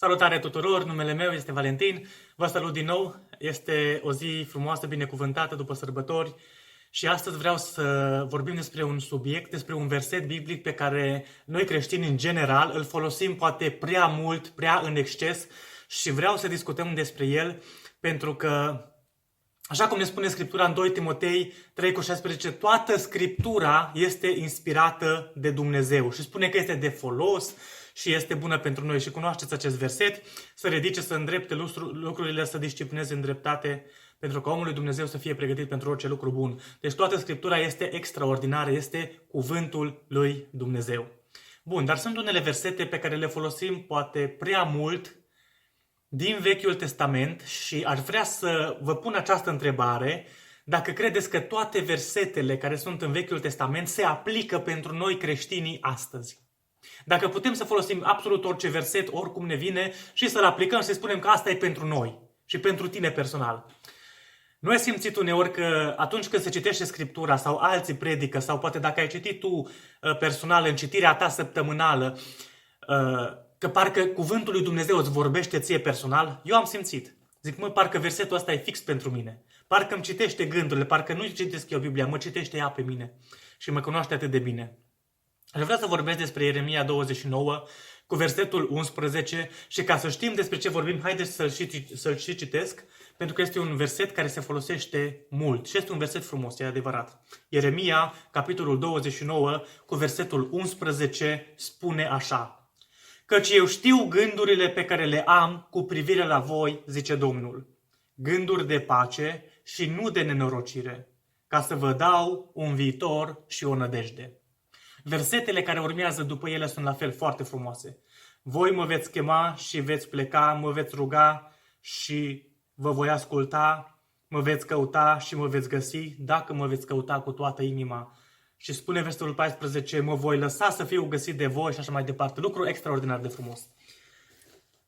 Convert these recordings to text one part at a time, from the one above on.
Salutare tuturor, numele meu este Valentin, vă salut din nou, este o zi frumoasă, binecuvântată după sărbători și astăzi vreau să vorbim despre un subiect, despre un verset biblic pe care noi creștini în general îl folosim poate prea mult, prea în exces și vreau să discutăm despre el pentru că, așa cum ne spune Scriptura în 2 Timotei 3,16, toată Scriptura este inspirată de Dumnezeu și spune că este de folos și este bună pentru noi. Și cunoașteți acest verset, să ridice, să îndrepte lucrurile, să disciplineze în dreptate, pentru că omul lui Dumnezeu să fie pregătit pentru orice lucru bun. Deci toată Scriptura este extraordinară, este cuvântul lui Dumnezeu. Bun, dar sunt unele versete pe care le folosim poate prea mult din Vechiul Testament și aș vrea să vă pun această întrebare: dacă credeți că toate versetele care sunt în Vechiul Testament se aplică pentru noi creștinii astăzi. Dacă putem să folosim absolut orice verset, oricum ne vine, și să-l aplicăm și să spunem că asta e pentru noi și pentru tine personal. Nu ai simțit uneori că atunci când se citește Scriptura sau alții predică, sau poate dacă ai citit tu personal în citirea ta săptămânală, că parcă cuvântul lui Dumnezeu îți vorbește ție personal? Eu am simțit. Zic, parcă versetul ăsta e fix pentru mine. Parcă îmi citește gândurile, parcă nu citesc eu Biblia, mă citește ea pe mine și mă cunoaște atât de bine. Aș vrea să vorbesc despre Ieremia 29 cu versetul 11 și ca să știm despre ce vorbim, haideți să-l și citesc, pentru că este un verset care se folosește mult și este un verset frumos, e adevărat. Ieremia, capitolul 29, cu versetul 11, spune așa: căci eu știu gândurile pe care le am cu privire la voi, zice Domnul, gânduri de pace și nu de nenorocire, ca să vă dau un viitor și o nădejde. Versetele care urmează după ele sunt la fel foarte frumoase. Voi mă veți chema și veți pleca, mă veți ruga și vă voi asculta, mă veți căuta și mă veți găsi, dacă mă veți căuta cu toată inima. Și spune versetul 14, mă voi lăsa să fiu găsit de voi și așa mai departe. Lucru extraordinar de frumos.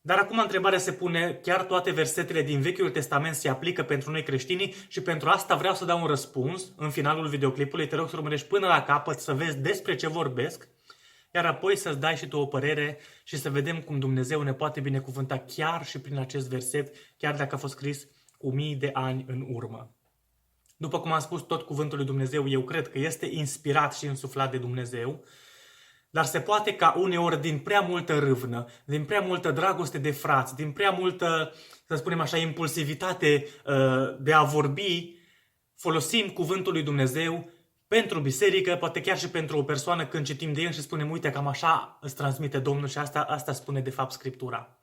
Dar acum întrebarea se pune, chiar toate versetele din Vechiul Testament se aplică pentru noi creștinii? Și pentru asta vreau să dau un răspuns în finalul videoclipului. Te rog să urmărești până la capăt, să vezi despre ce vorbesc, iar apoi să-ți dai și tu o părere și să vedem cum Dumnezeu ne poate binecuvânta chiar și prin acest verset, chiar dacă a fost scris cu mii de ani în urmă. După cum am spus, tot cuvântul lui Dumnezeu eu cred că este inspirat și însuflat de Dumnezeu, dar se poate ca uneori din prea multă râvnă, din prea multă dragoste de frați, din prea multă, să spunem așa, impulsivitate de a vorbi, folosim cuvântul lui Dumnezeu pentru biserică, poate chiar și pentru o persoană când citim de el și spunem, uite, cam așa îți transmite Domnul și asta spune de fapt Scriptura.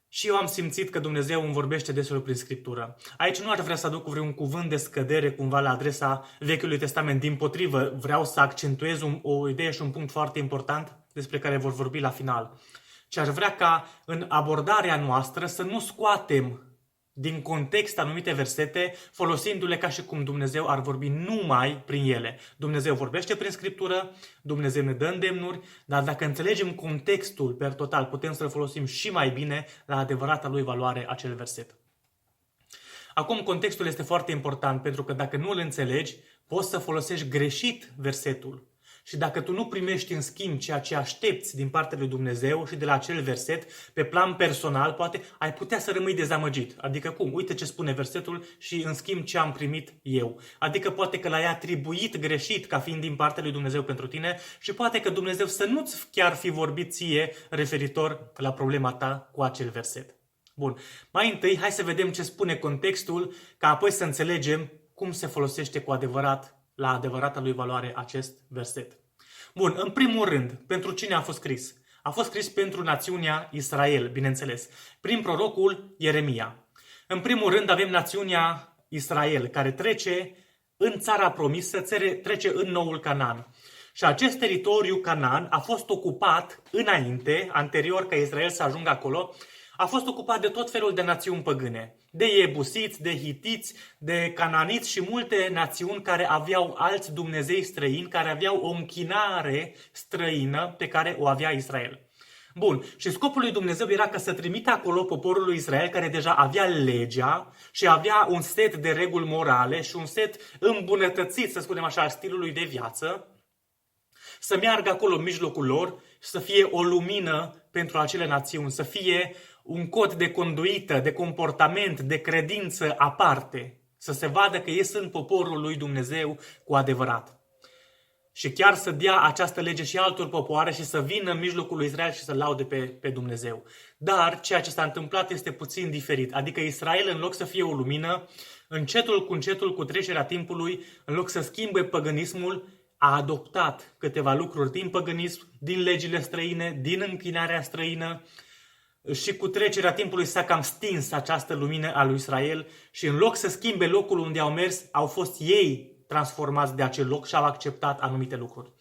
Și eu am simțit că Dumnezeu îmi vorbește deseori prin Scriptură. Aici nu aș vrea să aduc vreun cuvânt de scădere cumva la adresa Vechiului Testament. Dimpotrivă, vreau să accentuez o idee și un punct foarte important despre care vor vorbi la final. Și aș vrea ca în abordarea noastră să nu scoatem din context anumite versete, folosindu-le ca și cum Dumnezeu ar vorbi numai prin ele. Dumnezeu vorbește prin Scriptură, Dumnezeu ne dă îndemnuri, dar dacă înțelegem contextul per total, putem să-l folosim și mai bine la adevărata lui valoare acel verset. Acum, contextul este foarte important, pentru că dacă nu îl înțelegi, poți să folosești greșit versetul. Și dacă tu nu primești în schimb ceea ce aștepți din partea lui Dumnezeu și de la acel verset, pe plan personal, poate ai putea să rămâi dezamăgit. Adică cum? Uite ce spune versetul și în schimb ce am primit eu. Adică poate că l-ai atribuit greșit ca fiind din partea lui Dumnezeu pentru tine și poate că Dumnezeu să nu-ți chiar fi vorbit ție referitor la problema ta cu acel verset. Bun. Mai întâi, hai să vedem ce spune contextul, ca apoi să înțelegem cum se folosește cu adevărat la adevărata lui valoare acest verset. Bun, în primul rând, pentru cine a fost scris? A fost scris pentru națiunea Israel, bineînțeles, prin prorocul Ieremia. În primul rând avem națiunea Israel, care trece în țara promisă, trece în Noul Canaan. Și acest teritoriu Canaan a fost ocupat înainte, anterior ca Israel să ajungă acolo, a fost ocupat de tot felul de națiuni păgâne, de Iebusiți, de Hitiți, de Cananiți și multe națiuni care aveau alți dumnezei străini, care aveau o închinare străină pe care o avea Israel. Bun, și scopul lui Dumnezeu era ca să trimită acolo poporul lui Israel, care deja avea legea și avea un set de reguli morale și un set îmbunătățit, să spunem așa, al stilului de viață, să meargă acolo în mijlocul lor și să fie o lumină pentru acele națiuni, să fie un cod de conduită, de comportament, de credință aparte, să se vadă că ei sunt poporul lui Dumnezeu cu adevărat. Și chiar să dea această lege și altor popoare și să vină în mijlocul lui Israel și să laude pe Dumnezeu. Dar ceea ce s-a întâmplat este puțin diferit. Adică Israel, în loc să fie o lumină, încetul cu încetul, cu trecerea timpului, în loc să schimbe păgânismul, a adoptat câteva lucruri din păgânism, din legile străine, din închinarea străină, și cu trecerea timpului s-a cam stins această lumină a lui Israel și în loc să schimbe locul unde au mers, au fost ei transformați de acel loc și au acceptat anumite lucruri.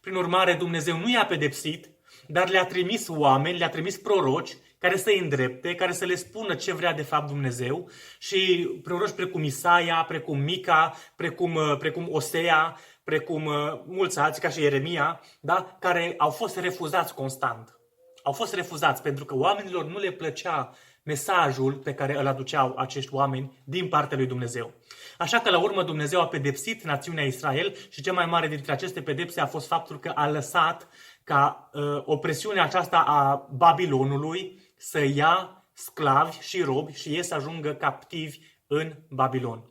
Prin urmare, Dumnezeu nu i-a pedepsit, dar le-a trimis oameni, le-a trimis proroci care să-i îndrepte, care să le spună ce vrea de fapt Dumnezeu, și proroci precum Isaia, precum Mica, precum Osea, precum mulți alții, ca și Ieremia, da? Care au fost refuzați constant. Au fost refuzați pentru că oamenilor nu le plăcea mesajul pe care îl aduceau acești oameni din partea lui Dumnezeu. Așa că la urmă Dumnezeu a pedepsit națiunea Israel și cea mai mare dintre aceste pedepse a fost faptul că a lăsat ca opresiunea aceasta a Babilonului să ia sclavi și robi și ei să ajungă captivi în Babilon.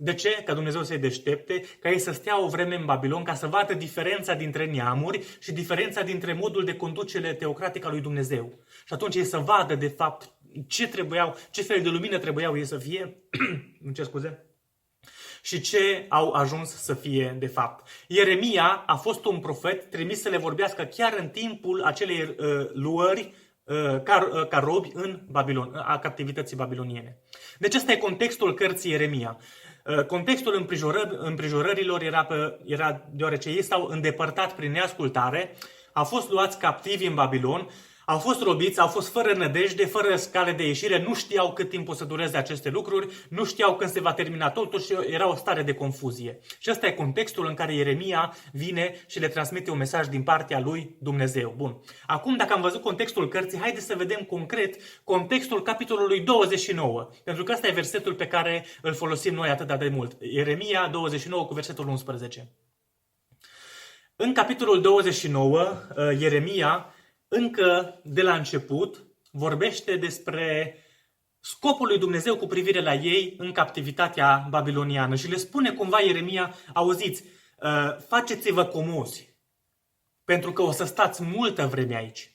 De ce? Ca Dumnezeu să-i deștepte, ca ei să stea o vreme în Babilon, ca să vadă diferența dintre neamuri și diferența dintre modul de conducere teocratic al lui Dumnezeu. Și atunci ei să vadă, de fapt, ce fel de lumină trebuiau ei să fie, îmi cer scuze, și ce au ajuns să fie de fapt. Ieremia a fost un profet trimis să le vorbească chiar în timpul acelei luări ca robi în Babilon, a captivității babiloniene. Deci ăsta e contextul cărții Ieremia. Contextul împrejurărilor era deoarece ei s-au îndepărtat prin neascultare, au fost luați captivi în Babilon, au fost robiți, au fost fără nădejde, fără scale de ieșire, nu știau cât timp o să dureze aceste lucruri, nu știau când se va termina totul și era o stare de confuzie. Și ăsta e contextul în care Ieremia vine și le transmite un mesaj din partea lui Dumnezeu. Bun. Acum, dacă am văzut contextul cărții, haideți să vedem concret contextul capitolului 29. Pentru că ăsta e versetul pe care îl folosim noi atât de mult. Ieremia 29 cu versetul 11. În capitolul 29, Ieremia încă de la început vorbește despre scopul lui Dumnezeu cu privire la ei în captivitatea babiloniană și le spune cumva Ieremia: auziți, faceți-vă comozi, pentru că o să stați multă vreme aici.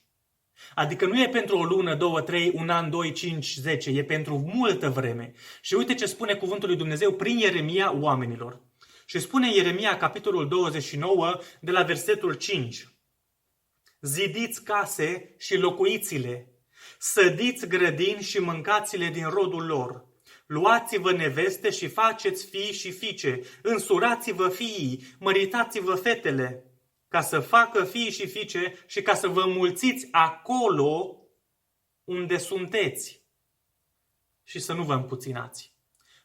Adică nu e pentru o lună, 2, 3, un an, 2, 5, 10, e pentru multă vreme. Și uite ce spune cuvântul lui Dumnezeu prin Ieremia oamenilor. Și spune Ieremia, capitolul 29, de la versetul 5. Zidiți case și locuiți-le, sădiți grădini și mâncați-le din rodul lor. Luați-vă neveste și faceți fii și fiice, însurați-vă fiii, măritați-vă fetele, ca să facă fii și fiice și ca să vă mulțiți acolo unde sunteți și să nu vă împuținați.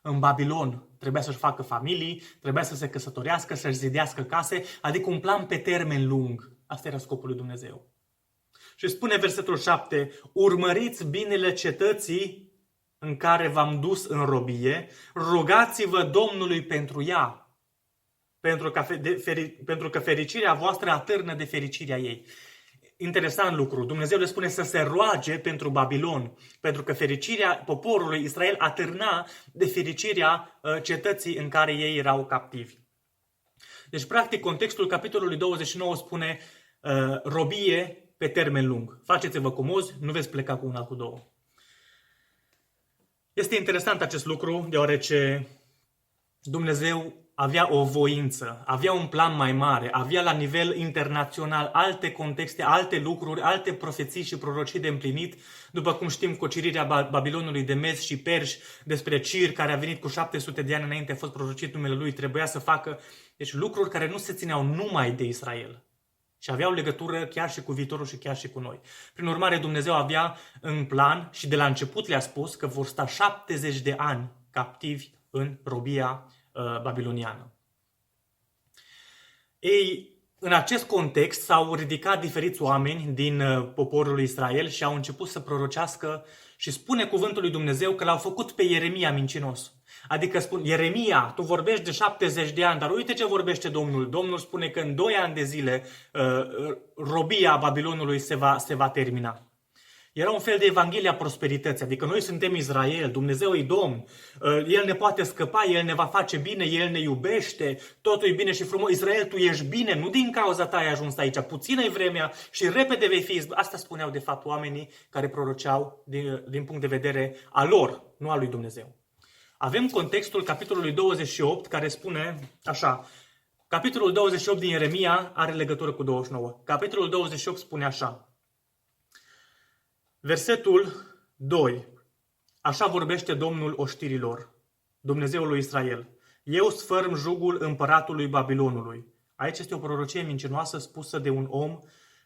În Babilon trebuia să-și facă familii, trebuia să se căsătorească, să-și zidească case, adică un plan pe termen lung. Asta era scopul lui Dumnezeu. Și spune versetul 7, urmăriți binele cetății în care v-am dus în robie, rugați-vă Domnului pentru ea, pentru că fericirea voastră atârnă de fericirea ei. Interesant lucru. Dumnezeu le spune să se roage pentru Babilon, pentru că fericirea poporului Israel atârna de fericirea cetății în care ei erau captivi. Deci, practic, contextul capitolului 29 spune robie pe termen lung. Faceți-vă comozi, nu veți pleca cu una, cu două. Este interesant acest lucru, deoarece Dumnezeu avea o voință, avea un plan mai mare, avea la nivel internațional alte contexte, alte lucruri, alte profeții și prorocii de împlinit. După cum știm, cucerirea Babilonului de Mezi și Perși, despre Cir, care a venit cu 700 de ani înainte, a fost prorocit numele lui, trebuia să facă deci lucruri care nu se țineau numai de Israel și aveau legătură chiar și cu viitorul și chiar și cu noi. Prin urmare, Dumnezeu avea în plan și de la început le-a spus că vor sta 70 de ani captivi în robia babiloniană. Ei, în acest context s-au ridicat diferiți oameni din poporul Israel și au început să prorocească și spune cuvântul lui Dumnezeu că l-au făcut pe Ieremia mincinos. Adică spun, Ieremia, tu vorbești de 70 de ani, dar uite ce vorbește Domnul. Domnul spune că în 2 ani de zile robia Babilonului se va termina. Era un fel de Evanghelia prosperității, adică noi suntem Israel, Dumnezeu e Domn, El ne poate scăpa, El ne va face bine, El ne iubește, totul e bine și frumos. Israel, tu ești bine, nu din cauza ta ai ajuns aici, puțină e vremea și repede vei fi. Asta spuneau de fapt oamenii care proroceau din punct de vedere al lor, nu al lui Dumnezeu. Avem contextul capitolului 28 care spune așa, capitolul 28 din Ieremia are legătură cu 29. Capitolul 28 spune așa. Versetul 2. Așa vorbește Domnul oștirilor, Dumnezeul lui Israel. Eu sfărâm jugul împăratului Babilonului. Aici este o prorocie mincinoasă spusă de un om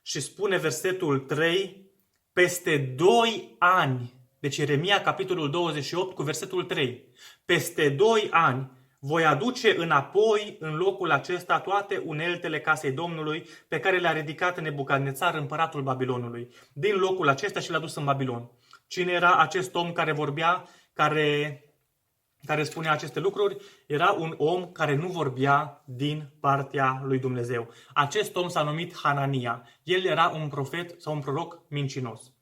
și spune versetul 3, peste 2 ani. Deci Ieremia, capitolul 28 cu versetul 3. Peste 2 ani voi aduce înapoi în locul acesta toate uneltele casei Domnului pe care le-a ridicat Nebucadnețar, împăratul Babilonului. Din locul acesta și l-a dus în Babilon. Cine era acest om care vorbea, care spunea aceste lucruri? Era un om care nu vorbea din partea lui Dumnezeu. Acest om s-a numit Hanania. El era un profet sau un proroc mincinos.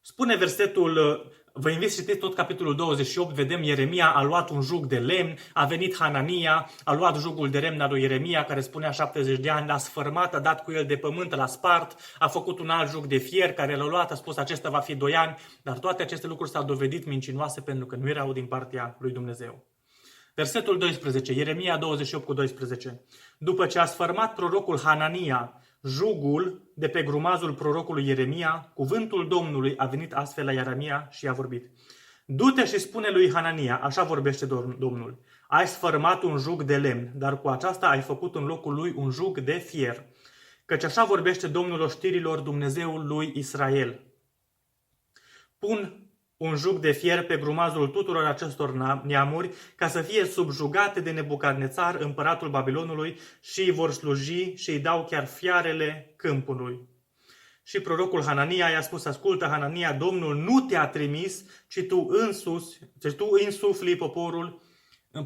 Spune versetul, vă invit să citiți tot capitolul 28, vedem Ieremia a luat un jug de lemn, a venit Hanania, a luat jugul de lemn al lui Ieremia, care spunea 70 de ani, l-a sfărmat, a dat cu el de pământ, l-a spart, a făcut un alt jug de fier care l-a luat, a spus acesta va fi 2 ani, dar toate aceste lucruri s-au dovedit mincinoase pentru că nu erau din partea lui Dumnezeu. Versetul 12, Ieremia 28 cu 12. După ce a sfărmat prorocul Hanania jugul de pe grumazul prorocului Ieremia, cuvântul Domnului a venit astfel la Ieremia și i-a vorbit. Du-te și spune lui Hanania, așa vorbește Domnul, ai sfărmat un jug de lemn, dar cu aceasta ai făcut în locul lui un jug de fier. Căci așa vorbește Domnul oștirilor, Dumnezeul lui Israel. Pun un jug de fier pe grumazul tuturor acestor neamuri, ca să fie subjugate de Nebucadnețar, împăratul Babilonului, și îi vor sluji și îi dau chiar fiarele câmpului. Și prorocul Hanania i-a spus, ascultă Hanania, Domnul nu te-a trimis, ci tu însufli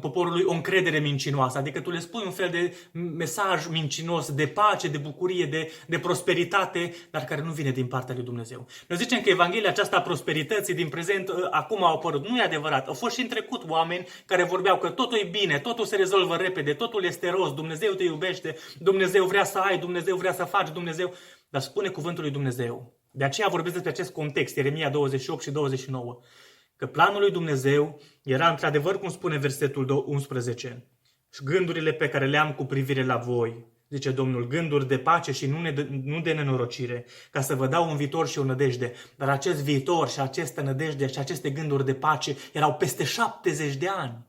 poporului o încredere mincinoasă. Adică tu le spui un fel de mesaj mincinos, de pace, de bucurie, de prosperitate, dar care nu vine din partea lui Dumnezeu. Noi zicem că Evanghelia aceasta a prosperității din prezent acum a apărut. Nu e adevărat. Au fost și în trecut oameni care vorbeau că totul e bine, totul se rezolvă repede, totul este roz, Dumnezeu te iubește, Dumnezeu vrea să ai, Dumnezeu vrea să faci, Dumnezeu... Dar spune cuvântul lui Dumnezeu. De aceea vorbesc despre acest context, Ieremia 28 și 29. Că planul lui Dumnezeu era într-adevăr, cum spune versetul 11, și gândurile pe care le am cu privire la voi, zice Domnul, gânduri de pace și nu de nenorocire, ca să vă dau un viitor și o nădejde. Dar acest viitor și aceste nădejde și aceste gânduri de pace erau peste 70 de ani.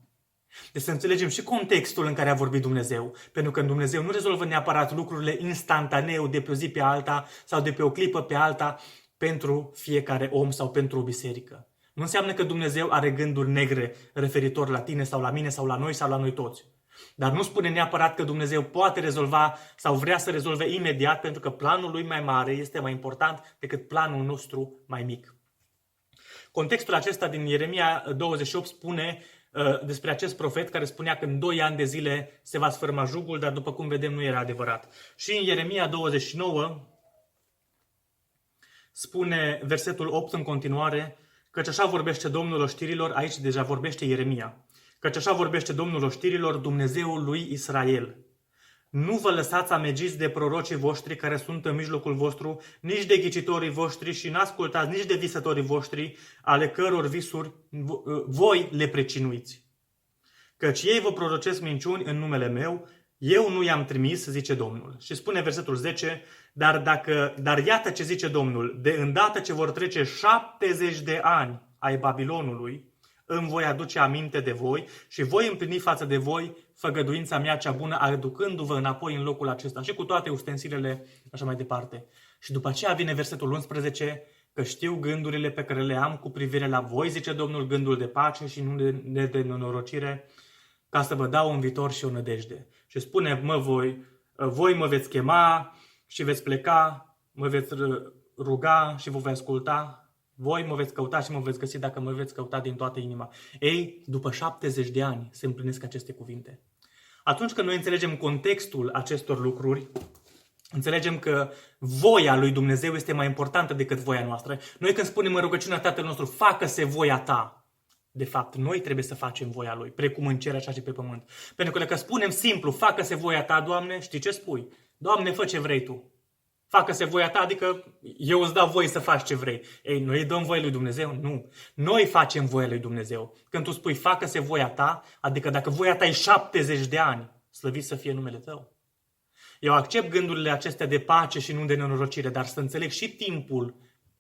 Deci să înțelegem și contextul în care a vorbit Dumnezeu. Pentru că Dumnezeu nu rezolvă neapărat lucrurile instantaneu de pe o zi pe alta sau de pe o clipă pe alta pentru fiecare om sau pentru o biserică. Nu înseamnă că Dumnezeu are gânduri negre referitor la tine sau la mine sau la noi toți. Dar nu spune neapărat că Dumnezeu poate rezolva sau vrea să rezolve imediat, pentru că planul lui mai mare este mai important decât planul nostru mai mic. Contextul acesta din Ieremia 28 spune despre acest profet care spunea că în 2 ani de zile se va sfârma jugul, dar după cum vedem nu era adevărat. Și în Ieremia 29 spune versetul 8 în continuare, căci așa vorbește Domnul oștirilor, aici deja vorbește Ieremia, căci așa vorbește Domnul oștirilor, Dumnezeul lui Israel. Nu vă lăsați amegiți de prorocii voștri care sunt în mijlocul vostru, nici de ghicitorii voștri și n-ascultați nici de visătorii voștri, ale căror visuri voi le precinuiți. Căci ei vă prorocesc minciuni în numele meu, eu nu i-am trimis, zice Domnul. Și spune versetul 10, dar iată ce zice Domnul, de îndată ce vor trece 70 de ani ai Babilonului, îmi voi aduce aminte de voi și voi împlini față de voi făgăduința mea cea bună, aducându-vă înapoi în locul acesta și cu toate ustensilele, așa mai departe. Și după aceea vine versetul 11, că știu gândurile pe care le am cu privire la voi, zice Domnul, gândul de pace și nu de nenorocire, ca să vă dau un viitor și o nădejde. Și spune, voi mă veți chema și veți pleca, mă veți ruga și vă veți asculta, voi mă veți căuta și mă veți găsi dacă mă veți căuta din toată inima. Ei, după 70 de ani se împlinesc aceste cuvinte. Atunci când noi înțelegem contextul acestor lucruri, Înțelegem că voia lui Dumnezeu este mai importantă decât voia noastră. Noi când spunem în rugăciunea Tatăl nostru, facă-se voia ta, de fapt, noi trebuie să facem voia Lui, precum în cer, așa și pe pământ. Pentru că dacă spunem simplu, facă-se voia ta, Doamne, știi ce spui? Doamne, fă ce vrei Tu. Facă-se voia ta, adică eu îți dau voie să faci ce vrei. Ei, noi îi dăm voie lui Dumnezeu? Nu. Noi facem voia lui Dumnezeu. Când tu spui facă-se voia ta, adică dacă voia ta e 70 de ani, slăvit să fie numele Tău. Eu accept gândurile acestea de pace și nu de nenorocire, dar să înțeleg și timpul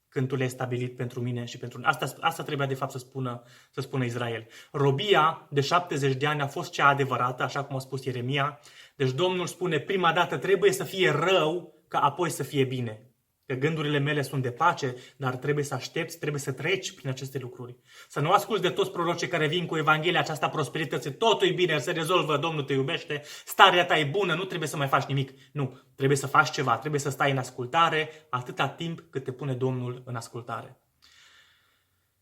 când Tu le-ai stabilit pentru mine și pentru noi. Asta trebuia de fapt să spună Israel. Robia de 70 de ani a fost cea adevărată, așa cum a spus Ieremia. Deci Domnul spune, prima dată trebuie să fie rău, ca apoi să fie bine. Că gândurile mele sunt de pace, dar trebuie să aștepți, trebuie să treci prin aceste lucruri. Să nu asculți de toți prorocii care vin cu Evanghelia aceasta prosperității, totul e bine, se rezolvă, Domnul te iubește, starea ta e bună, nu trebuie să mai faci nimic. Nu, trebuie să faci ceva, trebuie să stai în ascultare atâta timp cât te pune Domnul în ascultare.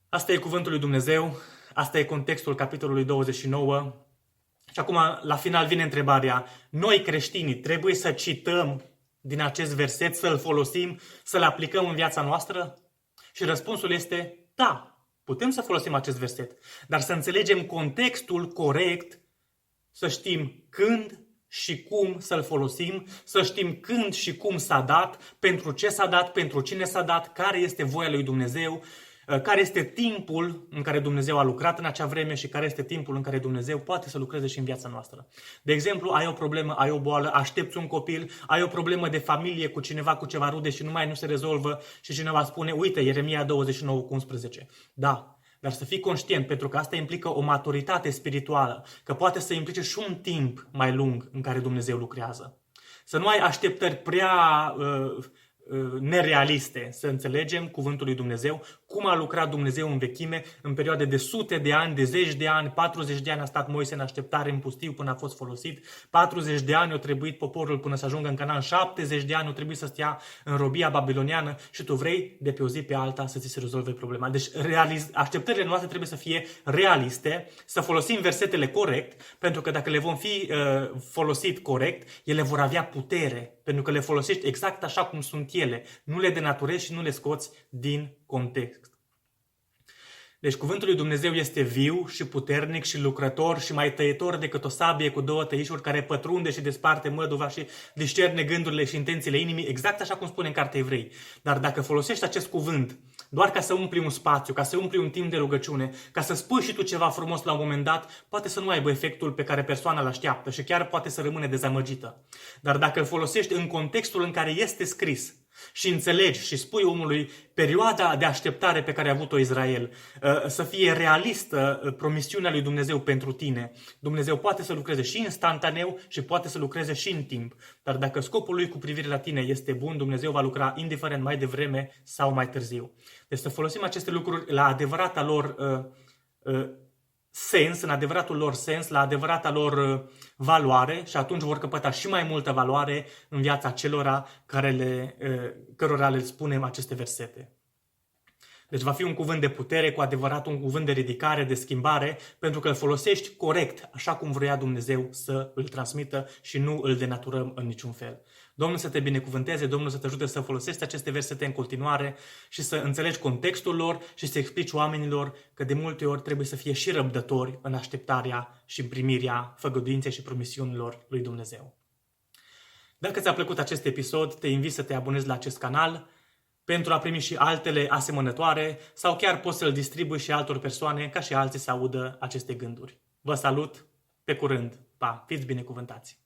Asta e cuvântul lui Dumnezeu, asta e contextul capitolului 29. Și acum, la final, vine întrebarea, noi creștinii trebuie să cităm din acest verset, să-l folosim, să-l aplicăm în viața noastră? Și răspunsul este da, putem să folosim acest verset, dar să înțelegem contextul corect, să știm când și cum să-l folosim, să știm când și cum s-a dat, pentru ce s-a dat, pentru cine s-a dat, care este voia lui Dumnezeu, care este timpul în care Dumnezeu a lucrat în acea vreme și care este timpul în care Dumnezeu poate să lucreze și în viața noastră. De exemplu, ai o problemă, ai o boală, aștepți un copil, ai o problemă de familie cu cineva, cu ceva rude și nu se rezolvă și cineva spune, uite, Ieremia 29:11. Da, dar să fii conștient, pentru că asta implică o maturitate spirituală, că poate să implice și un timp mai lung în care Dumnezeu lucrează. Să nu ai așteptări prea nerealiste, să înțelegem cuvântul lui Dumnezeu, cum a lucrat Dumnezeu în vechime, în perioade de sute de ani, de zeci de ani, 40 de ani a stat Moise în așteptare în pustiu până a fost folosit, 40 de ani a trebuit poporul până să ajungă în Canaan, 70 de ani a trebuit să stea în robia babiloniană și tu vrei de pe o zi pe alta să ți se rezolve problema. Deci așteptările noastre trebuie să fie realiste, să folosim versetele corect, pentru că dacă le vom fi folosit corect, ele vor avea putere, pentru că le folosești exact așa cum sunt ele, nu le denaturezi și nu le scoți din context. Deci cuvântul lui Dumnezeu este viu și puternic și lucrător și mai tăietor decât o sabie cu două tăișuri care pătrunde și desparte măduva și discerne gândurile și intențiile inimii, exact așa cum spune în Cartea Evrei. Dar dacă folosești acest cuvânt doar ca să umpli un spațiu, ca să umpli un timp de rugăciune, ca să spui și tu ceva frumos la un moment dat, poate să nu aibă efectul pe care persoana îl așteaptă și chiar poate să rămâne dezamăgită. Dar dacă îl folosești în contextul în care este scris, și înțelegi și spui omului perioada de așteptare pe care a avut-o Israel, să fie realistă promisiunea lui Dumnezeu pentru tine. Dumnezeu poate să lucreze și instantaneu și poate să lucreze și în timp. Dar dacă scopul lui cu privire la tine este bun, Dumnezeu va lucra indiferent mai devreme sau mai târziu. Deci să folosim aceste lucruri la adevărata lor sens, în adevăratul lor sens, la adevărata lor valoare și atunci vor căpăta și mai multă valoare în viața celora cărora le spunem aceste versete. Deci va fi un cuvânt de putere, cu adevărat un cuvânt de ridicare, de schimbare, pentru că îl folosești corect, așa cum vrea Dumnezeu să îl transmită și nu îl denaturăm în niciun fel. Domnul să te binecuvânteze, Domnul să te ajute să folosești aceste versete în continuare și să înțelegi contextul lor și să explici oamenilor că de multe ori trebuie să fie și răbdători în așteptarea și în primirea făgăduinței și promisiunilor lui Dumnezeu. Dacă ți-a plăcut acest episod, te invit să te abonezi la acest canal pentru a primi și altele asemănătoare sau chiar poți să-l distribui și altor persoane ca și alții să audă aceste gânduri. Vă salut, pe curând, pa, fiți binecuvântați!